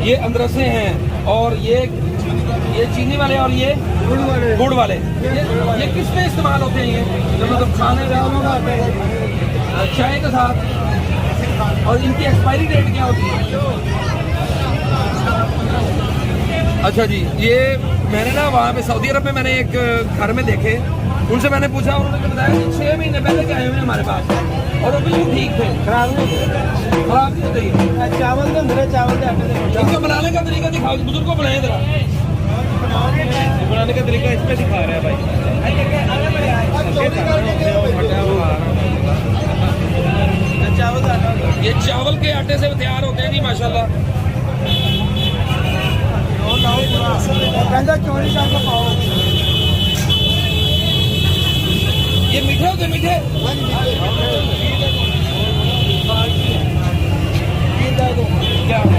ये अंदरसे हैं और ये चीनी वाले और ये गुड़ वाले। ये किस में इस्तेमाल होते हैं ये जो मतलब खाने में चाय के साथ? और इनकी एक्सपायरी डेट क्या होती है? अच्छा जी, ये मैंने ना वहाँ पे सऊदी अरब में मैंने एक घर में देखे, उनसे मैंने पूछा, उन्होंने बताया कि 6 महीने पहले के आए हुए हमारे पास और वो बिल्कुल ठीक थे, खराब नहीं होते। चावल के अंदर चावल के आटे इनका बनाने का तरीका दिखाओ, बुजुर्ग को बनाए जरा। बनाने का तरीका इस पे दिखा रहा है भाई। ये चावल के आटे से तैयार होते हैं जी माशाल्लाह। ये मीठे होते मीठे।